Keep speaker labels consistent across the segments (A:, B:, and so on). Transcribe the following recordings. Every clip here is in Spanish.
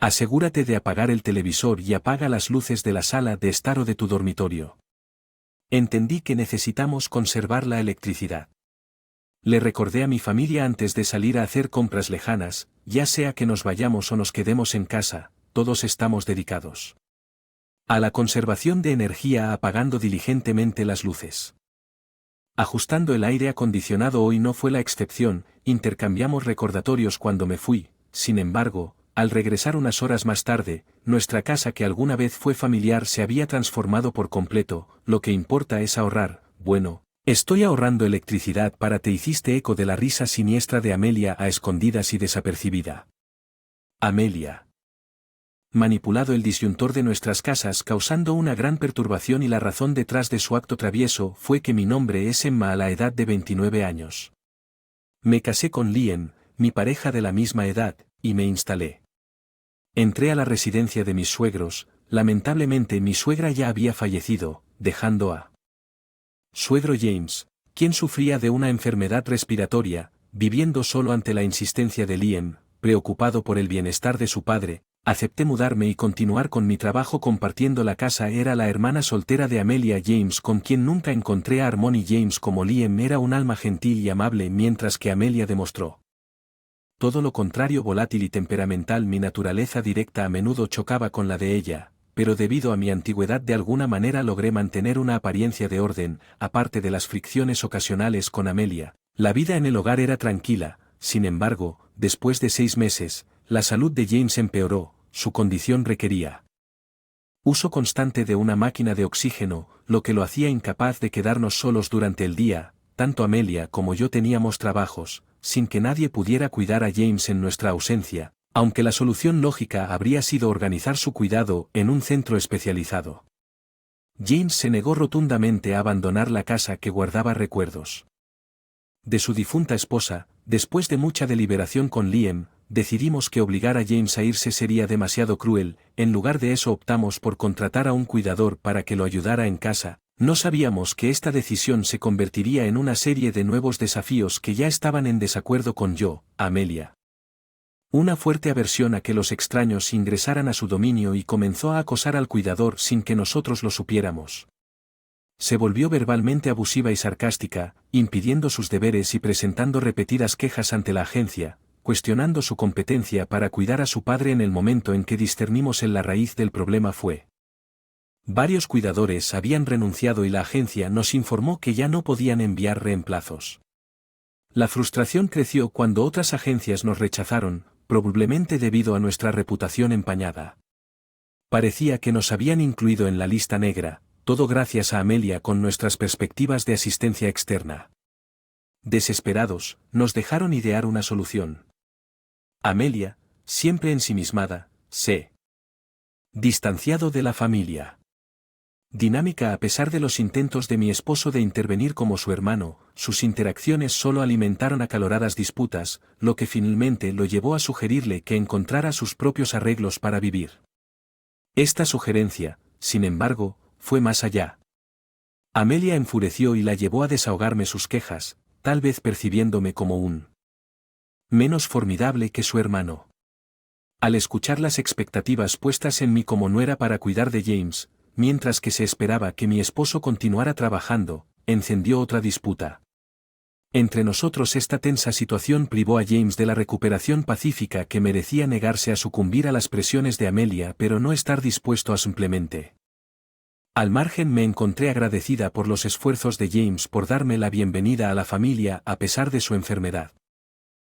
A: Asegúrate de apagar el televisor y apaga las luces de la sala de estar o de tu dormitorio. Entendí que necesitamos conservar la electricidad. Le recordé a mi familia antes de salir a hacer compras lejanas, ya sea que nos vayamos o nos quedemos en casa, todos estamos dedicados a la conservación de energía apagando diligentemente las luces. Ajustando el aire acondicionado hoy no fue la excepción, intercambiamos recordatorios cuando me fui, sin embargo, al regresar unas horas más tarde, nuestra casa que alguna vez fue familiar se había transformado por completo, lo que importa es ahorrar, bueno. Estoy ahorrando electricidad para te hiciste eco de la risa siniestra de Amelia a escondidas y desapercibida. Amelia. Manipulado el disyuntor de nuestras casas causando una gran perturbación y la razón detrás de su acto travieso fue que mi nombre es Emma a la edad de 29 años. Me casé con Liam, mi pareja de la misma edad, y me instalé. Entré a la residencia de mis suegros, lamentablemente mi suegra ya había fallecido, dejando a suegro James, quien sufría de una enfermedad respiratoria, viviendo solo ante la insistencia de Liam, preocupado por el bienestar de su padre, acepté mudarme y continuar con mi trabajo compartiendo la casa. Era la hermana soltera de Amelia James con quien nunca encontré a Harmony James como Liam era un alma gentil y amable mientras que Amelia demostró todo lo contrario volátil y temperamental. Mi naturaleza directa a menudo chocaba con la de ella, pero debido a mi antigüedad de alguna manera logré mantener una apariencia de orden, aparte de las fricciones ocasionales con Amelia. La vida en el hogar era tranquila, sin embargo, después de 6 meses, la salud de James empeoró, su condición requería uso constante de una máquina de oxígeno, lo que lo hacía incapaz de quedarnos solos durante el día. Tanto Amelia como yo teníamos trabajos, sin que nadie pudiera cuidar a James en nuestra ausencia, aunque la solución lógica habría sido organizar su cuidado en un centro especializado. James se negó rotundamente a abandonar la casa que guardaba recuerdos de su difunta esposa. Después de mucha deliberación con Liam, decidimos que obligar a James a irse sería demasiado cruel. En lugar de eso optamos por contratar a un cuidador para que lo ayudara en casa. No sabíamos que esta decisión se convertiría en una serie de nuevos desafíos que ya estaban en desacuerdo con Amelia. Una fuerte aversión a que los extraños ingresaran a su dominio y comenzó a acosar al cuidador sin que nosotros lo supiéramos. Se volvió verbalmente abusiva y sarcástica, impidiendo sus deberes y presentando repetidas quejas ante la agencia, cuestionando su competencia para cuidar a su padre. En el momento en que discernimos en la raíz del problema fue varios cuidadores habían renunciado y la agencia nos informó que ya no podían enviar reemplazos. La frustración creció cuando otras agencias nos rechazaron, probablemente debido a nuestra reputación empañada. Parecía que nos habían incluido en la lista negra, todo gracias a Amelia con nuestras perspectivas de asistencia externa. Desesperados, nos dejaron idear una solución. Amelia, siempre ensimismada, se distanciado de la familia. Dinámica. A pesar de los intentos de mi esposo de intervenir como su hermano, sus interacciones solo alimentaron acaloradas disputas, lo que finalmente lo llevó a sugerirle que encontrara sus propios arreglos para vivir. Esta sugerencia, sin embargo, fue más allá. Amelia enfureció y la llevó a desahogarme sus quejas, tal vez percibiéndome como un menos formidable que su hermano. Al escuchar las expectativas puestas en mí como nuera para cuidar de James, mientras que se esperaba que mi esposo continuara trabajando, encendió otra disputa. Entre nosotros esta tensa situación privó a James de la recuperación pacífica que merecía negarse a sucumbir a las presiones de Amelia pero no estar dispuesto a simplemente. Al margen me encontré agradecida por los esfuerzos de James por darme la bienvenida a la familia a pesar de su enfermedad.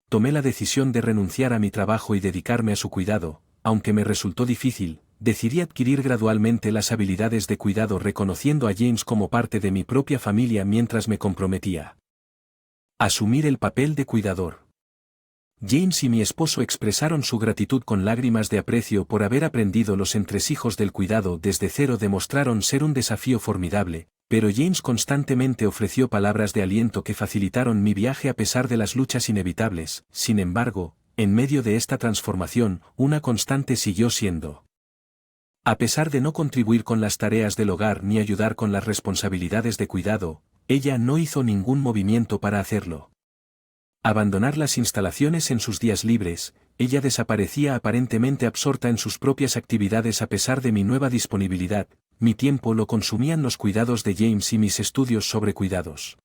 A: Tomé la decisión de renunciar a mi trabajo y dedicarme a su cuidado, aunque me resultó difícil. Decidí adquirir gradualmente las habilidades de cuidado reconociendo a James como parte de mi propia familia mientras me comprometía a asumir el papel de cuidador. James y mi esposo expresaron su gratitud con lágrimas de aprecio por haber aprendido los entresijos del cuidado desde cero. Demostraron ser un desafío formidable, pero James constantemente ofreció palabras de aliento que facilitaron mi viaje a pesar de las luchas inevitables. Sin embargo, en medio de esta transformación, una constante siguió siendo. A pesar de no contribuir con las tareas del hogar ni ayudar con las responsabilidades de cuidado, ella no hizo ningún movimiento para hacerlo. Abandonar las instalaciones en sus días libres, ella desaparecía aparentemente absorta en sus propias actividades a pesar de mi nueva disponibilidad. Mi tiempo lo consumían los cuidados de James y mis estudios sobre cuidados.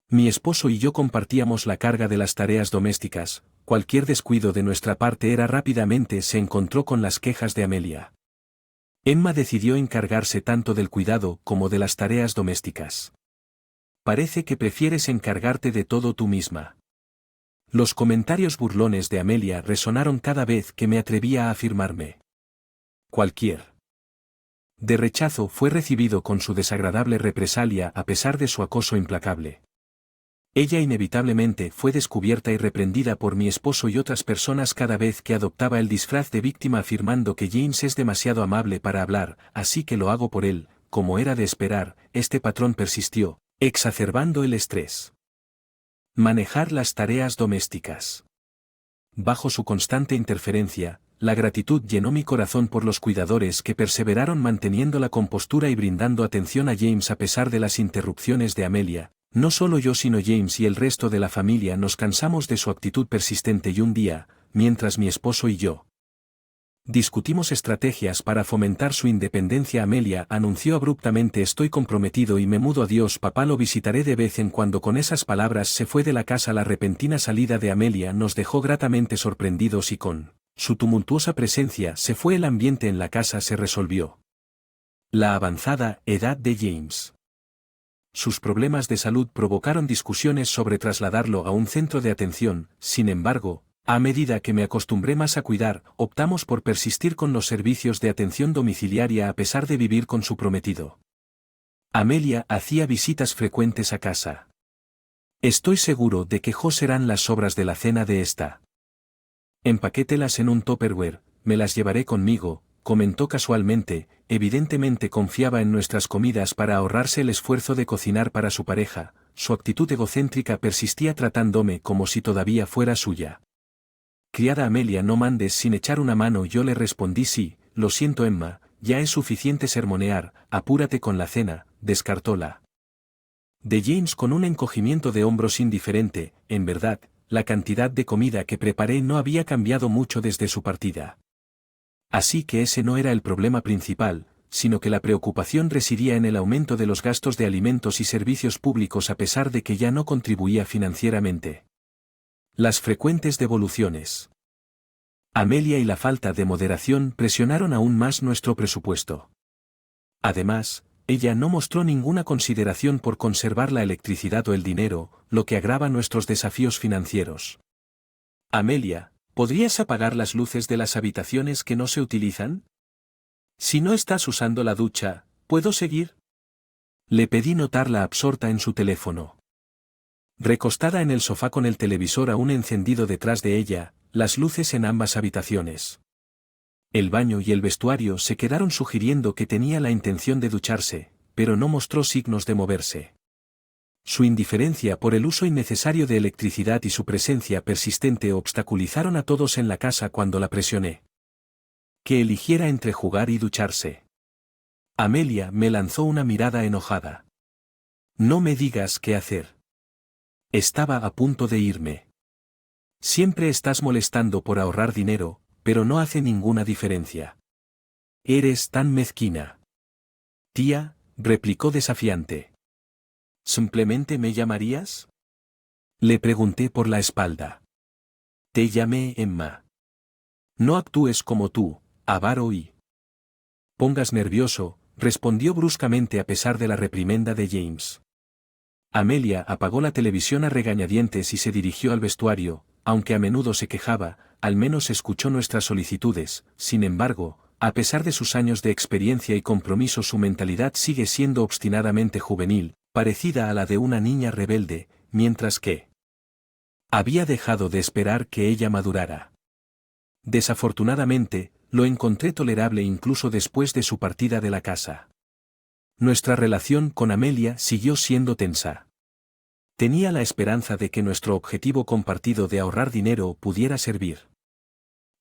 A: Mi esposo y yo compartíamos la carga de las tareas domésticas. Cualquier descuido de nuestra parte rápidamente se encontró con las quejas de Amelia. Emma decidió encargarse tanto del cuidado como de las tareas domésticas. Parece que prefieres encargarte de todo tú misma. Los comentarios burlones de Amelia resonaron cada vez que me atrevía a afirmarme. Cualquier de rechazo fue recibido con su desagradable represalia a pesar de su acoso implacable. Ella inevitablemente fue descubierta y reprendida por mi esposo y otras personas cada vez que adoptaba el disfraz de víctima afirmando que James es demasiado amable para hablar, así que lo hago por él. Como era de esperar, este patrón persistió, exacerbando el estrés. Manejar las tareas domésticas. Bajo su constante interferencia, la gratitud llenó mi corazón por los cuidadores que perseveraron manteniendo la compostura y brindando atención a James a pesar de las interrupciones de Amelia. No solo yo sino James y el resto de la familia nos cansamos de su actitud persistente y un día, mientras mi esposo y yo discutimos estrategias para fomentar su independencia, Amelia anunció abruptamente: estoy comprometido y me mudo, adiós papá, lo visitaré de vez en cuando. Con esas palabras se fue de la casa. La repentina salida de Amelia nos dejó gratamente sorprendidos y con su tumultuosa presencia se fue el ambiente en la casa. Se resolvió la avanzada edad de James. Sus problemas de salud provocaron discusiones sobre trasladarlo a un centro de atención. Sin embargo, a medida que me acostumbré más a cuidar, optamos por persistir con los servicios de atención domiciliaria a pesar de vivir con su prometido. Amelia hacía visitas frecuentes a casa. Estoy seguro de que serán las sobras de la cena de esta. Empaquételas en un Tupperware, me las llevaré conmigo, comentó casualmente. Evidentemente confiaba en nuestras comidas para ahorrarse el esfuerzo de cocinar para su pareja. Su actitud egocéntrica persistía tratándome como si todavía fuera suya. Criada Amelia, no mandes sin echar una mano. Yo le respondí: sí, lo siento Emma, ya es suficiente sermonear, apúrate con la cena. Descartóla de James con un encogimiento de hombros indiferente. En verdad, la cantidad de comida que preparé no había cambiado mucho desde su partida. Así que ese no era el problema principal, sino que la preocupación residía en el aumento de los gastos de alimentos y servicios públicos a pesar de que ya no contribuía financieramente. Las frecuentes devoluciones. Amelia y la falta de moderación presionaron aún más nuestro presupuesto. Además, ella no mostró ninguna consideración por conservar la electricidad o el dinero, lo que agrava nuestros desafíos financieros. Amelia, ¿podrías apagar las luces de las habitaciones que no se utilizan? Si no estás usando la ducha, ¿puedo seguir? Le pedí, notarla absorta en su teléfono. Recostada en el sofá con el televisor aún encendido detrás de ella, las luces en ambas habitaciones. El baño y el vestuario se quedaron sugiriendo que tenía la intención de ducharse, pero no mostró signos de moverse. Su indiferencia por el uso innecesario de electricidad y su presencia persistente obstaculizaron a todos en la casa cuando la presioné que eligiera entre jugar y ducharse. Amelia me lanzó una mirada enojada. No me digas qué hacer. Estaba a punto de irme. Siempre estás molestando por ahorrar dinero, pero no hace ninguna diferencia. Eres tan mezquina. Tía, replicó desafiante. ¿Simplemente me llamarías? Le pregunté por la espalda. Te llamé Emma. No actúes como tú, avaro y pongas nervioso, respondió bruscamente a pesar de la reprimenda de James. Amelia apagó la televisión a regañadientes y se dirigió al vestuario. Aunque a menudo se quejaba, al menos escuchó nuestras solicitudes. Sin embargo, a pesar de sus años de experiencia y compromiso, su mentalidad sigue siendo obstinadamente juvenil, parecida a la de una niña rebelde, mientras que había dejado de esperar que ella madurara. Desafortunadamente, lo encontré tolerable incluso después de su partida de la casa. Nuestra relación con Amelia siguió siendo tensa. Tenía la esperanza de que nuestro objetivo compartido de ahorrar dinero pudiera servir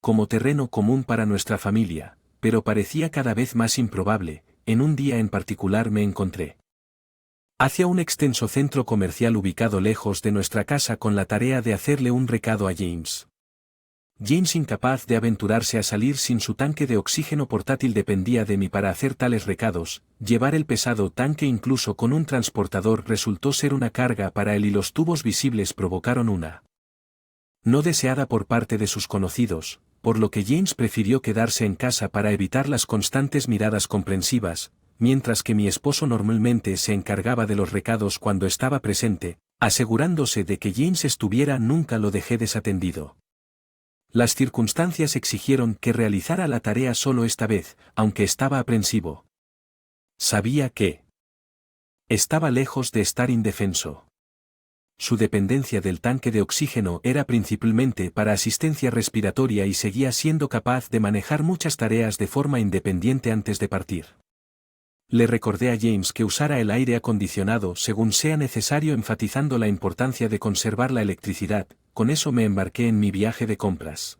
A: como terreno común para nuestra familia, pero parecía cada vez más improbable. En un día en particular me encontré hacia un extenso centro comercial ubicado lejos de nuestra casa con la tarea de hacerle un recado a James. James, incapaz de aventurarse a salir sin su tanque de oxígeno portátil, dependía de mí para hacer tales recados. Llevar el pesado tanque incluso con un transportador resultó ser una carga para él y los tubos visibles provocaron una no deseada por parte de sus conocidos, por lo que James prefirió quedarse en casa para evitar las constantes miradas comprensivas, mientras que mi esposo normalmente se encargaba de los recados cuando estaba presente, asegurándose de que James estuviera. Nunca lo dejé desatendido. Las circunstancias exigieron que realizara la tarea solo esta vez, aunque estaba aprensivo. Sabía que estaba lejos de estar indefenso. Su dependencia del tanque de oxígeno era principalmente para asistencia respiratoria y seguía siendo capaz de manejar muchas tareas de forma independiente antes de partir. Le recordé a James que usara el aire acondicionado según sea necesario, enfatizando la importancia de conservar la electricidad. Con eso me embarqué en mi viaje de compras.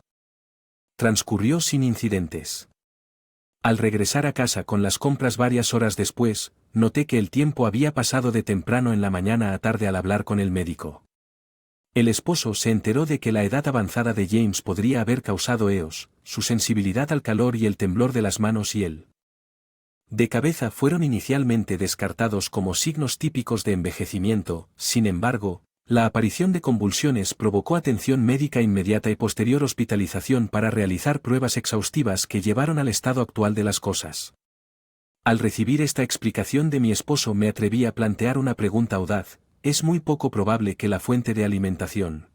A: Transcurrió sin incidentes. Al regresar a casa con las compras varias horas después, noté que el tiempo había pasado de temprano en la mañana a tarde al hablar con el médico. El esposo se enteró de que la edad avanzada de James podría haber causado EOS, su sensibilidad al calor y el temblor de las manos y el de cabeza fueron inicialmente descartados como signos típicos de envejecimiento. Sin embargo, la aparición de convulsiones provocó atención médica inmediata y posterior hospitalización para realizar pruebas exhaustivas que llevaron al estado actual de las cosas. Al recibir esta explicación de mi esposo me atreví a plantear una pregunta audaz: es muy poco probable que la fuente de alimentación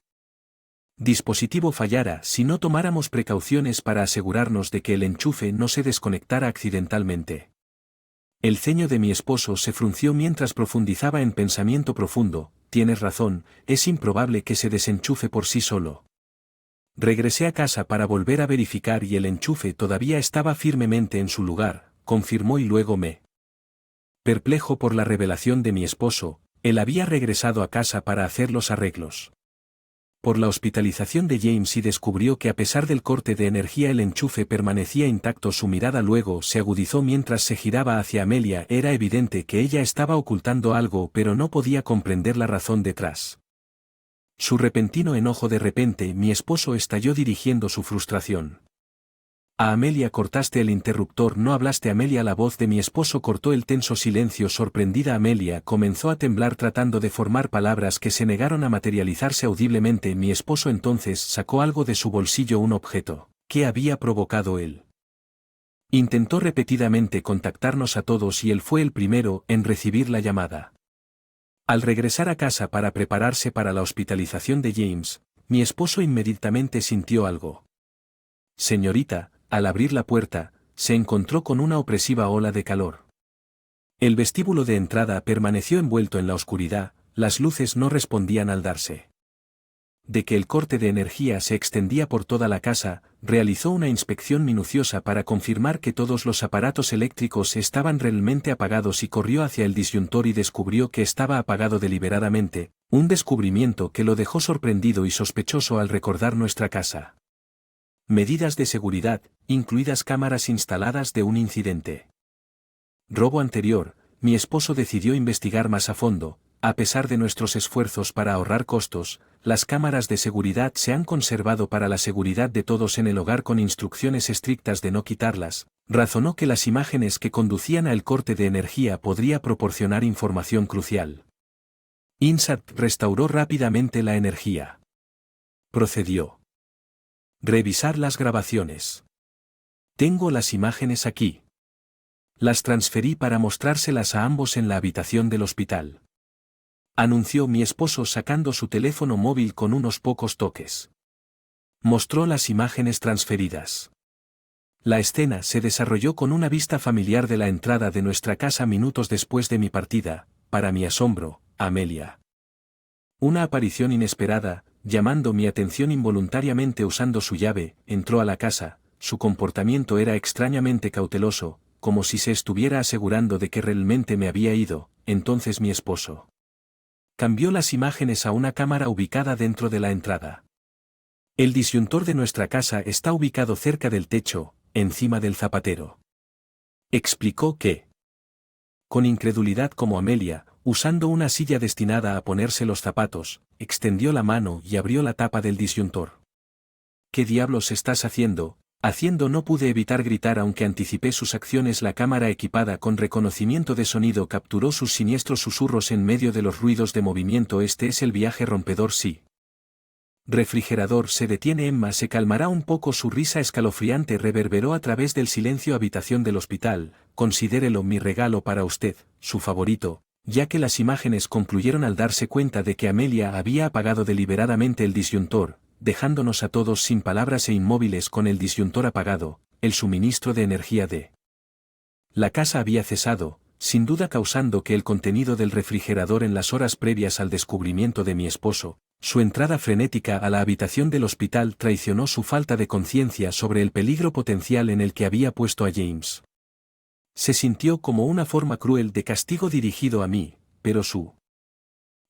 A: dispositivo fallara si no tomáramos precauciones para asegurarnos de que el enchufe no se desconectara accidentalmente. El ceño de mi esposo se frunció mientras profundizaba en pensamiento profundo. Tienes razón, es improbable que se desenchufe por sí solo. Regresé a casa para volver a verificar y el enchufe todavía estaba firmemente en su lugar, confirmó, y luego me perplejo por la revelación de mi esposo. Él había regresado a casa para hacer los arreglos por la hospitalización de James y descubrió que a pesar del corte de energía el enchufe permanecía intacto. Su mirada luego se agudizó mientras se giraba hacia Amelia. Era evidente que ella estaba ocultando algo, pero no podía comprender la razón detrás su repentino enojo. De repente mi esposo estalló dirigiendo su frustración a Amelia. Cortaste el interruptor, no hablaste. Amelia. La voz de mi esposo cortó el tenso silencio. Sorprendida, Amelia comenzó a temblar tratando de formar palabras que se negaron a materializarse audiblemente. Mi esposo entonces sacó algo de su bolsillo, un objeto que había provocado él. Intentó repetidamente contactarnos a todos y él fue el primero en recibir la llamada. Al regresar a casa para prepararse para la hospitalización de James, mi esposo inmediatamente sintió algo. Señorita, al abrir la puerta, se encontró con una opresiva ola de calor. El vestíbulo de entrada permaneció envuelto en la oscuridad, las luces no respondían al darse de que el corte de energía se extendía por toda la casa. Realizó una inspección minuciosa para confirmar que todos los aparatos eléctricos estaban realmente apagados y corrió hacia el disyuntor y descubrió que estaba apagado deliberadamente, un descubrimiento que lo dejó sorprendido y sospechoso al recordar nuestra casa. Medidas de seguridad, incluidas cámaras instaladas de un incidente robo anterior. Mi esposo decidió investigar más a fondo. A pesar de nuestros esfuerzos para ahorrar costos, las cámaras de seguridad se han conservado para la seguridad de todos en el hogar con instrucciones estrictas de no quitarlas. Razonó que las imágenes que conducían al corte de energía podría proporcionar información crucial. INSAT restauró rápidamente la energía. Procedió. Revisar las grabaciones. Tengo las imágenes aquí. Las transferí para mostrárselas a ambos en la habitación del hospital. Anunció mi esposo sacando su teléfono móvil con unos pocos toques. Mostró las imágenes transferidas. La escena se desarrolló con una vista familiar de la entrada de nuestra casa minutos después de mi partida. Para mi asombro, Amelia. Una aparición inesperada, llamando mi atención involuntariamente usando su llave, entró a la casa. Su comportamiento era extrañamente cauteloso, como si se estuviera asegurando de que realmente me había ido. Entonces mi esposo cambió las imágenes a una cámara ubicada dentro de la entrada. El disyuntor de nuestra casa está ubicado cerca del techo, encima del zapatero. Explicó que, con incredulidad como Amelia, usando una silla destinada a ponerse los zapatos, extendió la mano y abrió la tapa del disyuntor. ¿qué diablos estás haciendo? No pude evitar gritar aunque anticipé sus acciones. La cámara equipada con reconocimiento de sonido capturó sus siniestros susurros en medio de los ruidos de movimiento. Este es el viaje rompedor, sí. Refrigerador se detiene. Emma se calmará un poco. Su risa escalofriante reverberó a través del silencio. Habitación del hospital, considérelo mi regalo para usted, su favorito, ya que las imágenes concluyeron al darse cuenta de que Amelia había apagado deliberadamente el disyuntor, dejándonos a todos sin palabras e inmóviles con el disyuntor apagado. El suministro de energía de la casa había cesado, sin duda causando que el contenido del refrigerador en las horas previas al descubrimiento de mi esposo, su entrada frenética a la habitación del hospital traicionó su falta de conciencia sobre el peligro potencial en el que había puesto a James. Se sintió como una forma cruel de castigo dirigido a mí, pero su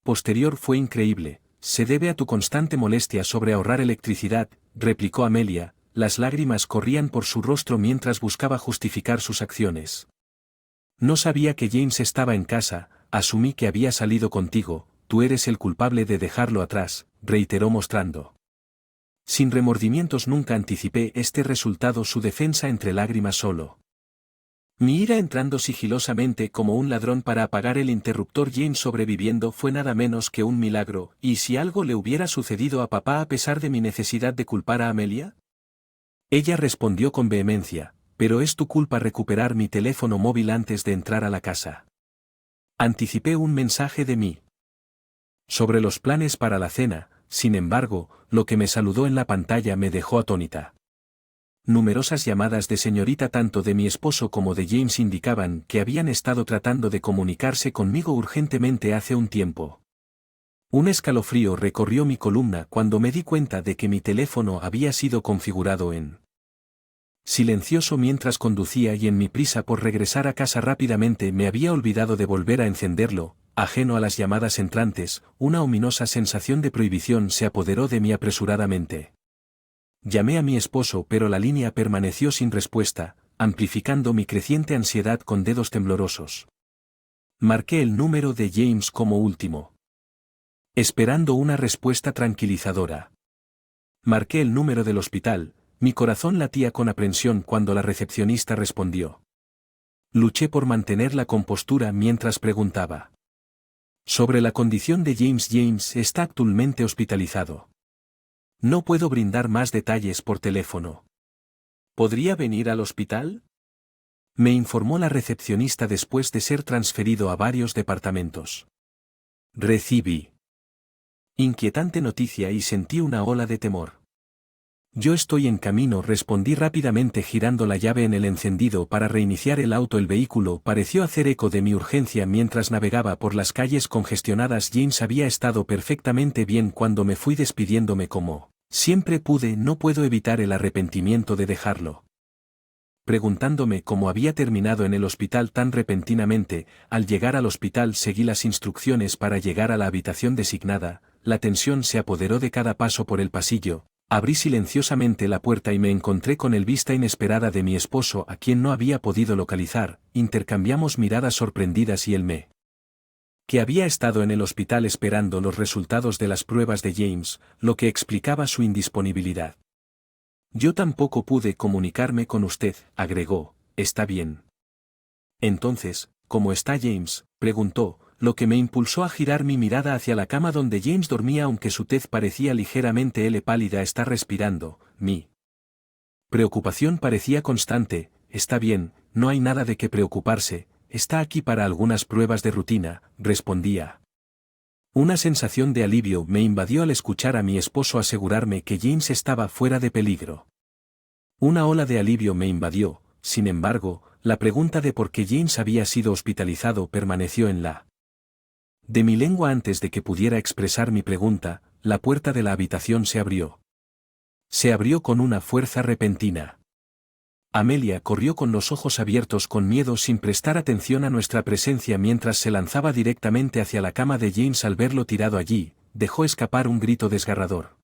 A: posterior fue increíble. Se debe a tu constante molestia sobre ahorrar electricidad, replicó Amelia. Las lágrimas corrían por su rostro mientras buscaba justificar sus acciones. No sabía que James estaba en casa, asumí que había salido contigo, tú eres el culpable de dejarlo atrás, reiteró mostrando sin remordimientos. Nunca anticipé este resultado. Su defensa entre lágrimas solo. Mi ira entrando sigilosamente como un ladrón para apagar el interruptor. James sobreviviendo fue nada menos que un milagro. ¿Y si algo le hubiera sucedido a papá a pesar de mi necesidad de culpar a Amelia? Ella respondió con vehemencia, pero es tu culpa recuperar mi teléfono móvil antes de entrar a la casa. Anticipé un mensaje de mí sobre los planes para la cena. Sin embargo, lo que me saludó en la pantalla me dejó atónita. Numerosas llamadas de señorita tanto de mi esposo como de James indicaban que habían estado tratando de comunicarse conmigo urgentemente hace un tiempo. Un escalofrío recorrió mi columna cuando me di cuenta de que mi teléfono había sido configurado en silencioso mientras conducía y en mi prisa por regresar a casa rápidamente me había olvidado de volver a encenderlo. Ajeno a las llamadas entrantes, una ominosa sensación de prohibición se apoderó de mí apresuradamente. Llamé a mi esposo pero la línea permaneció sin respuesta, amplificando mi creciente ansiedad con dedos temblorosos. Marqué el número de James como último, esperando una respuesta tranquilizadora. Marqué el número del hospital, mi corazón latía con aprensión cuando la recepcionista respondió. Luché por mantener la compostura mientras preguntaba sobre la condición de James. James está actualmente hospitalizado. No puedo brindar más detalles por teléfono. ¿Podría venir al hospital? Me informó la recepcionista después de ser transferido a varios departamentos. Recibí inquietante noticia y sentí una ola de temor. Yo estoy en camino, respondí rápidamente girando la llave en el encendido para reiniciar el auto. El vehículo pareció hacer eco de mi urgencia mientras navegaba por las calles congestionadas. James había estado perfectamente bien cuando me fui, despidiéndome como siempre pude. No puedo evitar el arrepentimiento de dejarlo. Preguntándome cómo había terminado en el hospital tan repentinamente. Al llegar al hospital seguí las instrucciones para llegar a la habitación designada. La tensión se apoderó de cada paso por el pasillo. Abrí silenciosamente la puerta y me encontré con el vista inesperada de mi esposo, a quien no había podido localizar. Intercambiamos miradas sorprendidas y él me que había estado en el hospital esperando los resultados de las pruebas de James, lo que explicaba su indisponibilidad. Yo tampoco pude comunicarme con usted, agregó. Está bien. Entonces, ¿cómo está James?, preguntó, lo que me impulsó a girar mi mirada hacia la cama donde James dormía. Aunque su tez parecía ligeramente pálida, está respirando. Mi preocupación parecía constante. Está bien, no hay nada de qué preocuparse, está aquí para algunas pruebas de rutina, respondía. Una sensación de alivio me invadió al escuchar a mi esposo asegurarme que James estaba fuera de peligro. Una ola de alivio me invadió. Sin embargo, la pregunta de por qué James había sido hospitalizado permaneció en la de mi lengua. Antes de que pudiera expresar mi pregunta, la puerta de la habitación se abrió. Se abrió con una fuerza repentina. Amelia corrió con los ojos abiertos con miedo sin prestar atención a nuestra presencia mientras se lanzaba directamente hacia la cama de James. Al verlo tirado allí, dejó escapar un grito desgarrador.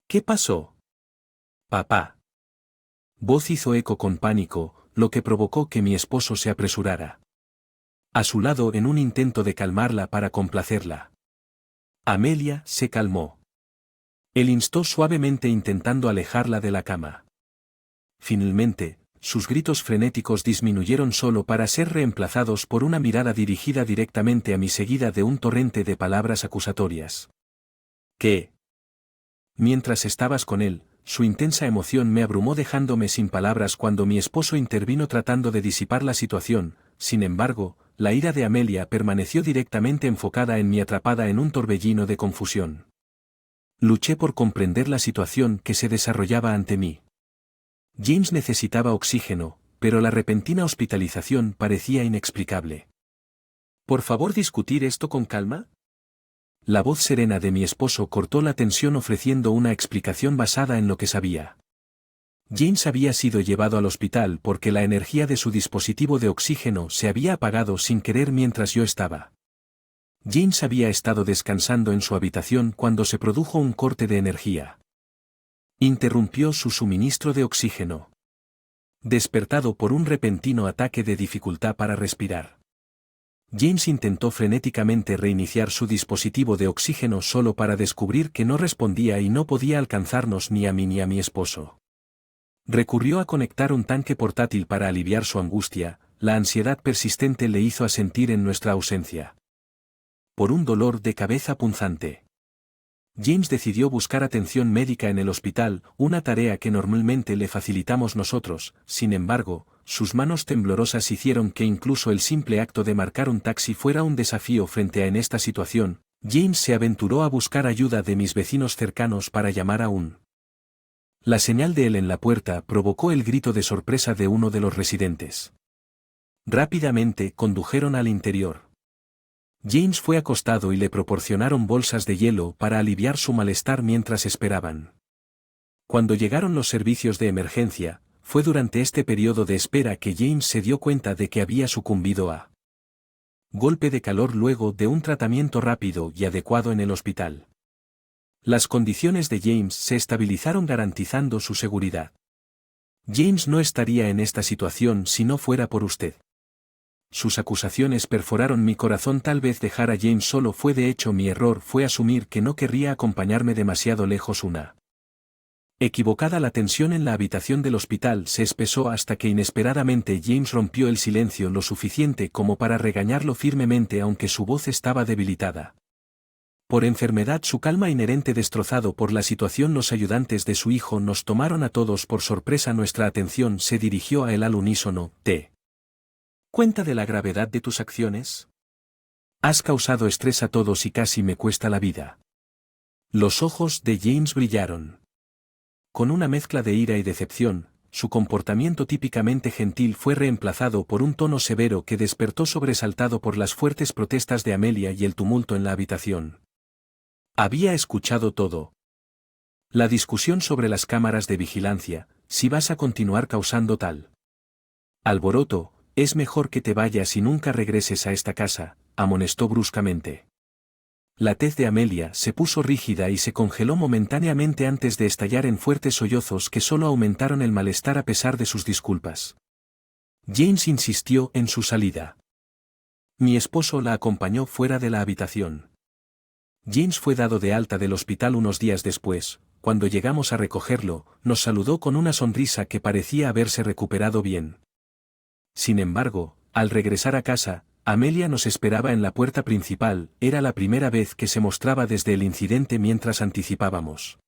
A: ¿Qué pasó? Papá. Voz hizo eco con pánico, lo que provocó que mi esposo se apresurara a su lado en un intento de calmarla para complacerla. Amelia se calmó. Él instó suavemente intentando alejarla de la cama. Finalmente, sus gritos frenéticos disminuyeron solo para ser reemplazados por una mirada dirigida directamente a mí seguida de un torrente de palabras acusatorias. ¿Qué? Mientras estabas con él, su intensa emoción me abrumó dejándome sin palabras cuando mi esposo intervino tratando de disipar la situación. Sin embargo, la ira de Amelia permaneció directamente enfocada en mí atrapada en un torbellino de confusión. Luché por comprender la situación que se desarrollaba ante mí. James necesitaba oxígeno, pero la repentina hospitalización parecía inexplicable. ¿Por favor discutir esto con calma? La voz serena de mi esposo cortó la tensión ofreciendo una explicación basada en lo que sabía. James había sido llevado al hospital porque la energía de su dispositivo de oxígeno se había apagado sin querer mientras yo estaba. James había estado descansando en su habitación cuando se produjo un corte de energía. Interrumpió su suministro de oxígeno. Despertado por un repentino ataque de dificultad para respirar. James intentó frenéticamente reiniciar su dispositivo de oxígeno solo para descubrir que no respondía y no podía alcanzarnos ni a mí ni a mi esposo. Recurrió a conectar un tanque portátil para aliviar su angustia, la ansiedad persistente le hizo asentir en nuestra ausencia. Por un dolor de cabeza punzante. James decidió buscar atención médica en el hospital, una tarea que normalmente le facilitamos nosotros. Sin embargo, sus manos temblorosas hicieron que incluso el simple acto de marcar un taxi fuera un desafío frente a en esta situación. James se aventuró a buscar ayuda de mis vecinos cercanos para llamar a un. La señal de él en la puerta provocó el grito de sorpresa de uno de los residentes. Rápidamente condujeron al interior. James fue acostado y le proporcionaron bolsas de hielo para aliviar su malestar mientras esperaban. Cuando llegaron los servicios de emergencia, fue durante este periodo de espera que James se dio cuenta de que había sucumbido a golpe de calor luego de un tratamiento rápido y adecuado en el hospital. Las condiciones de James se estabilizaron garantizando su seguridad. James no estaría en esta situación si no fuera por usted. Sus acusaciones perforaron mi corazón. Tal vez dejar a James solo fue de hecho mi error fue asumir que no querría acompañarme demasiado lejos una. Equivocada la tensión en la habitación del hospital se espesó hasta que inesperadamente James rompió el silencio lo suficiente como para regañarlo firmemente aunque su voz estaba debilitada. Por enfermedad su calma inherente destrozado por la situación los ayudantes de su hijo nos tomaron a todos por sorpresa nuestra atención se dirigió a él al unísono. ¿Te cuenta de la gravedad de tus acciones? Has causado estrés a todos y casi me cuesta la vida. Los ojos de James brillaron. Con una mezcla de ira y decepción, su comportamiento típicamente gentil fue reemplazado por un tono severo que despertó sobresaltado por las fuertes protestas de Amelia y el tumulto en la habitación. Había escuchado todo. La discusión sobre las cámaras de vigilancia, si vas a continuar causando tal alboroto, es mejor que te vayas y nunca regreses a esta casa, amonestó bruscamente. La tez de Amelia se puso rígida y se congeló momentáneamente antes de estallar en fuertes sollozos que solo aumentaron el malestar a pesar de sus disculpas. James insistió en su salida. Mi esposo la acompañó fuera de la habitación. James fue dado de alta del hospital unos días después. Cuando llegamos a recogerlo, nos saludó con una sonrisa que parecía haberse recuperado bien. Sin embargo, al regresar a casa, Amelia nos esperaba en la puerta principal. Era la primera vez que se mostraba desde el incidente mientras anticipábamos.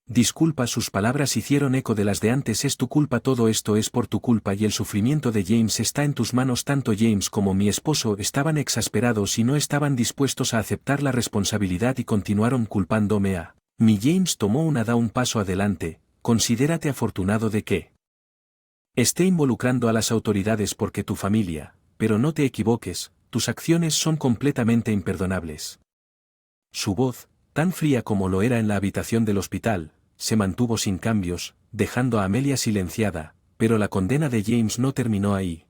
A: Disculpa, sus palabras hicieron eco de las de antes. Es tu culpa, todo esto es por tu culpa y el sufrimiento de James está en tus manos. Tanto James como mi esposo estaban exasperados y no estaban dispuestos a aceptar la responsabilidad y continuaron culpándome a mí. James tomó un paso adelante. Considérate afortunado de que esté involucrando a las autoridades porque tu familia, pero no te equivoques, tus acciones son completamente imperdonables. Su voz, tan fría como lo era en la habitación del hospital, se mantuvo sin cambios, dejando a Amelia silenciada, pero la condena de James no terminó ahí.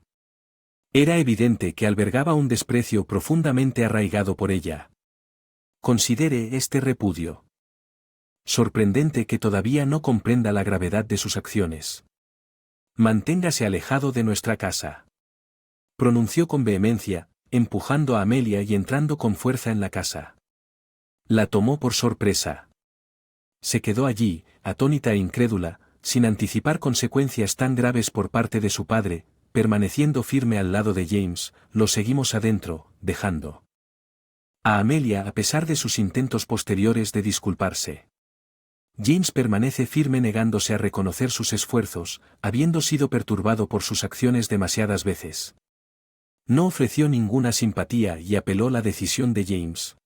A: Era evidente que albergaba un desprecio profundamente arraigado por ella. Considere este repudio. Sorprendente que todavía no comprenda la gravedad de sus acciones. Manténgase alejado de nuestra casa. Pronunció con vehemencia, empujando a Amelia y entrando con fuerza en la casa. La tomó por sorpresa. Se quedó allí, atónita e incrédula, sin anticipar consecuencias tan graves por parte de su padre, permaneciendo firme al lado de James. Lo seguimos adentro, dejando a Amelia a pesar de sus intentos posteriores de disculparse. James permanece firme negándose a reconocer sus esfuerzos, habiendo sido perturbado por sus acciones demasiadas veces. No ofreció ninguna simpatía y apeló la decisión de James.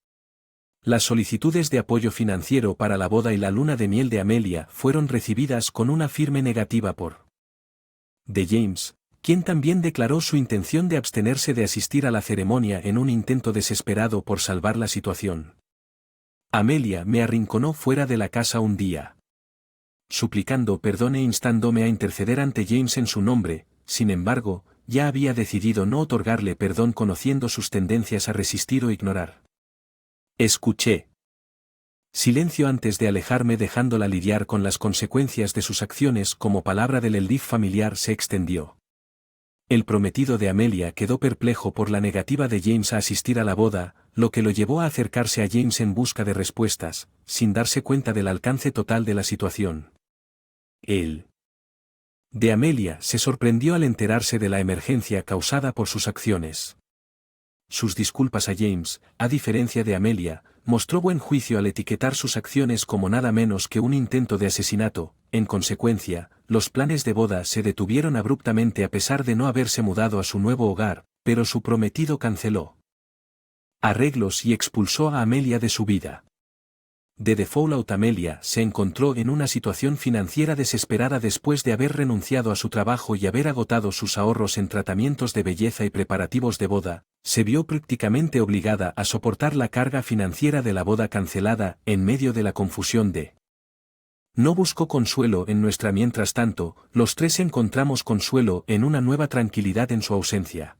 A: Las solicitudes de apoyo financiero para la boda y la luna de miel de Amelia fueron recibidas con una firme negativa por de James, quien también declaró su intención de abstenerse de asistir a la ceremonia en un intento desesperado por salvar la situación. Amelia me arrinconó fuera de la casa un día, suplicando perdón e instándome a interceder ante James en su nombre. Sin embargo, ya había decidido no otorgarle perdón conociendo sus tendencias a resistir o ignorar. Escuché. Silencio antes de alejarme dejándola lidiar con las consecuencias de sus acciones. Como palabra del Eldif familiar se extendió. El prometido de Amelia quedó perplejo por la negativa de James a asistir a la boda, lo que lo llevó a acercarse a James en busca de respuestas, sin darse cuenta del alcance total de la situación. Él de Amelia se sorprendió al enterarse de la emergencia causada por sus acciones. Sus disculpas a James, a diferencia de Amelia, mostró buen juicio al etiquetar sus acciones como nada menos que un intento de asesinato. En consecuencia, los planes de boda se detuvieron abruptamente a pesar de no haberse mudado a su nuevo hogar, pero su prometido canceló arreglos y expulsó a Amelia de su vida. De default Amelia se encontró en una situación financiera desesperada después de haber renunciado a su trabajo y haber agotado sus ahorros en tratamientos de belleza y preparativos de boda. Se vio prácticamente obligada a soportar la carga financiera de la boda cancelada en medio de la confusión de. No buscó consuelo en nuestra. Mientras tanto, los tres encontramos consuelo en una nueva tranquilidad en su ausencia.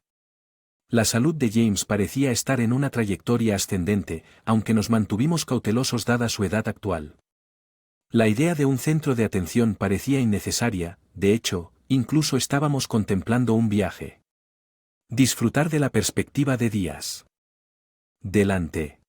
A: La salud de James parecía estar en una trayectoria ascendente, aunque nos mantuvimos cautelosos dada su edad actual. La idea de un centro de atención parecía innecesaria. De hecho, incluso estábamos contemplando un viaje. Disfrutar de la perspectiva de días delante